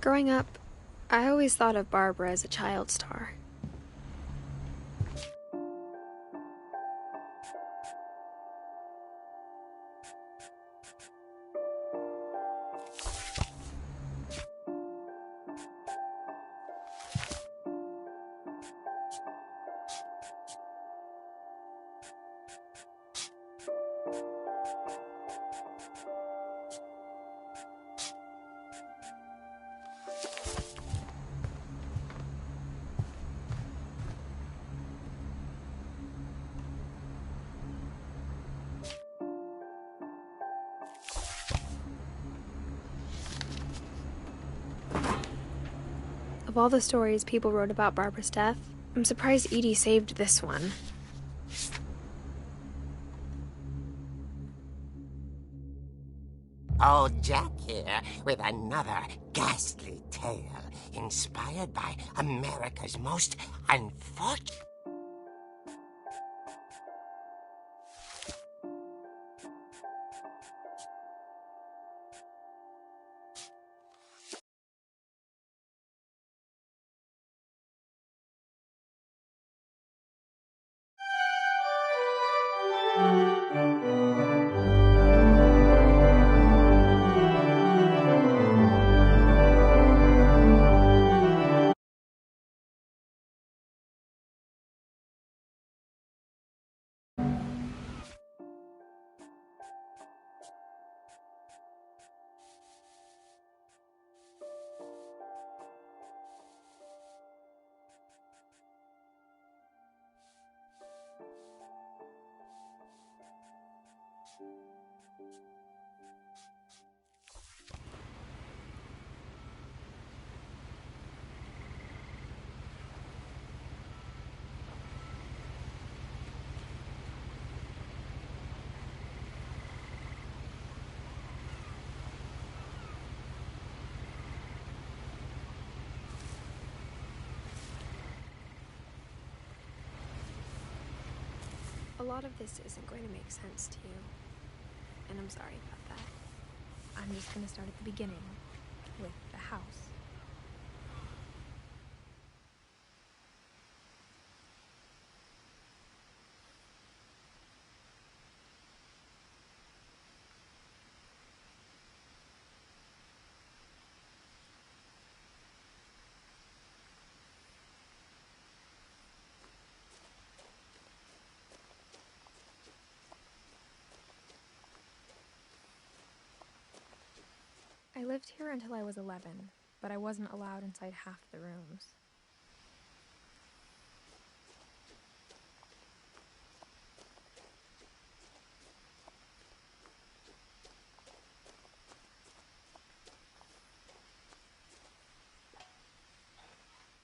Growing up, I always thought of Barbara as a child star. Of all the stories people wrote about Barbara's death, I'm surprised Edie saved this one. Old Jack here with another ghastly tale inspired by America's most unfortunate... A lot of this isn't going to make sense to you, and I'm sorry about that. I'm just going to start at the beginning, with the house. I lived here until I was 11, but I wasn't allowed inside half the rooms.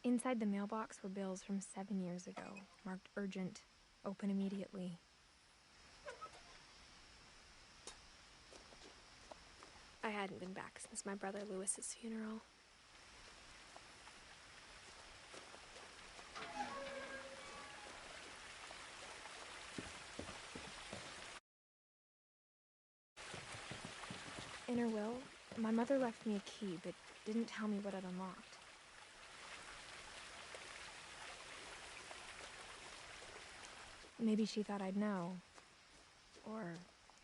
Inside the mailbox were bills from 7 years ago, marked urgent, open immediately. I hadn't been back since my brother Lewis's funeral. In her will, my mother left me a key, but didn't tell me what it unlocked. Maybe she thought I'd know, or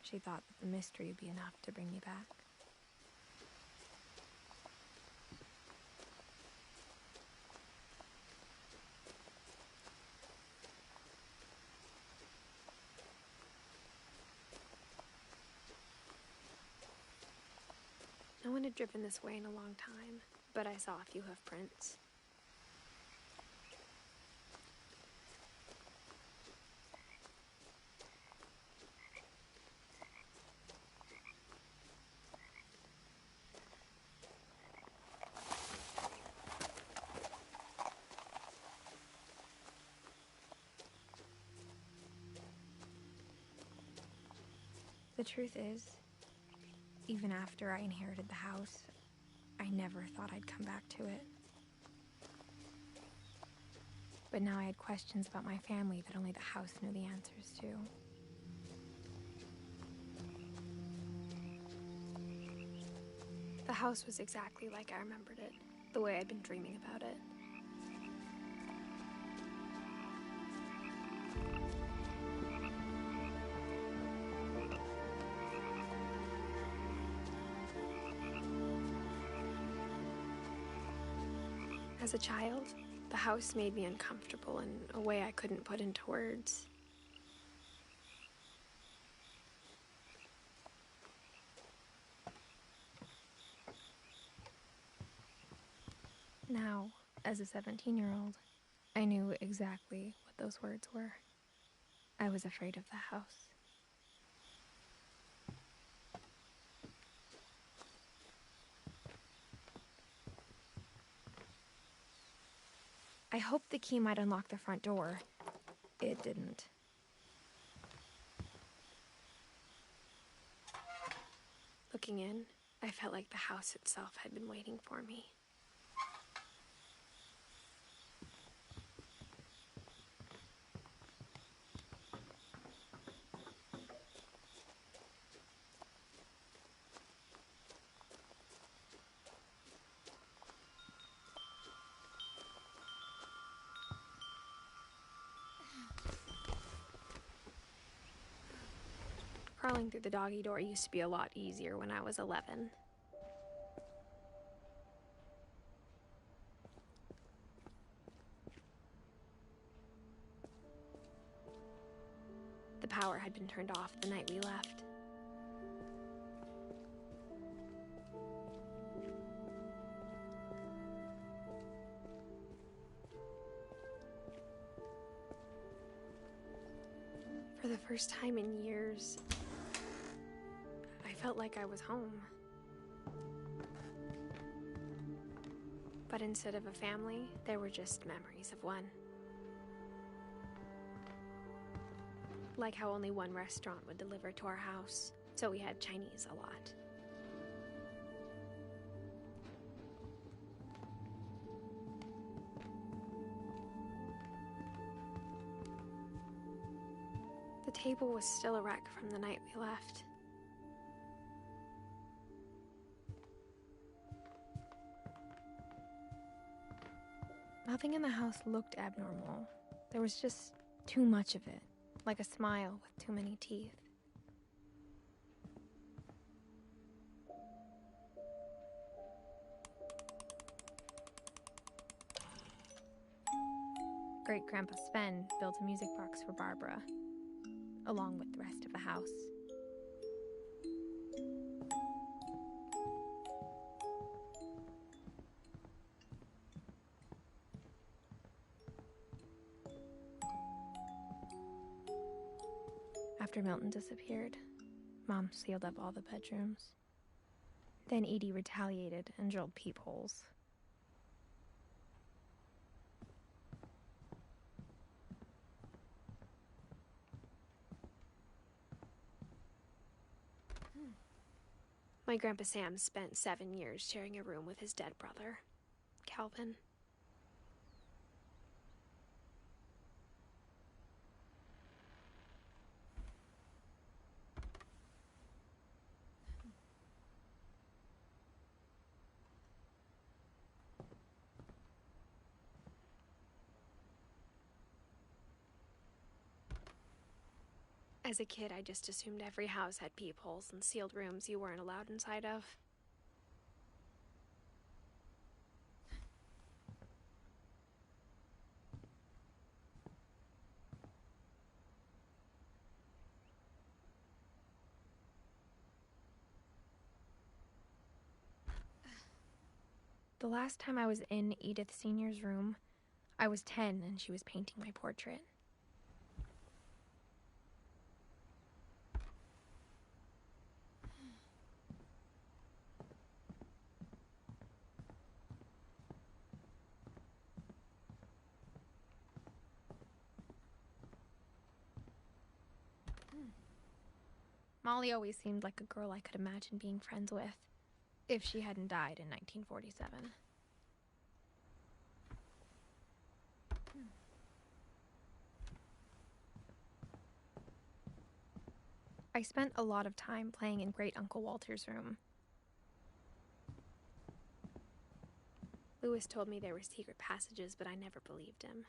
she thought that the mystery would be enough to bring me back. No one had driven this way in a long time, but I saw a few hoof prints. The truth is, even after I inherited the house, I never thought I'd come back to it. But now I had questions about my family that only the house knew the answers to. The The house was exactly like I remembered it, the way I'd been dreaming about it. As a child, the house made me uncomfortable in a way I couldn't put into words. Now, as a 17-year-old, I knew exactly what those words were. I was afraid of the house. I hoped the key might unlock the front door. It didn't. Looking in, I felt like the house itself had been waiting for me. Crawling through the doggy door used to be a lot easier when I was 11. The power had been turned off the night we left. For the first time in years, I felt like I was home. But instead of a family, there were just memories of one. Like how only one restaurant would deliver to our house, so we had Chinese a lot. The table was still a wreck from the night we left. Nothing in the house looked abnormal. There was just too much of it, like a smile with too many teeth. Great-Grandpa Sven built a music box for Barbara, along with the rest of the house. After Milton disappeared, Mom sealed up all the bedrooms. Then Edie retaliated and drilled peepholes. My Grandpa Sam spent 7 years sharing a room with his dead brother, Calvin. As a kid, I just assumed every house had peepholes and sealed rooms you weren't allowed inside of. The last time I was in Edith Sr.'s room, I was 10 and she was painting my portrait. Molly always seemed like a girl I could imagine being friends with, if she hadn't died in 1947. I spent a lot of time playing in Great Uncle Walter's room. Lewis told me there were secret passages, but I never believed him.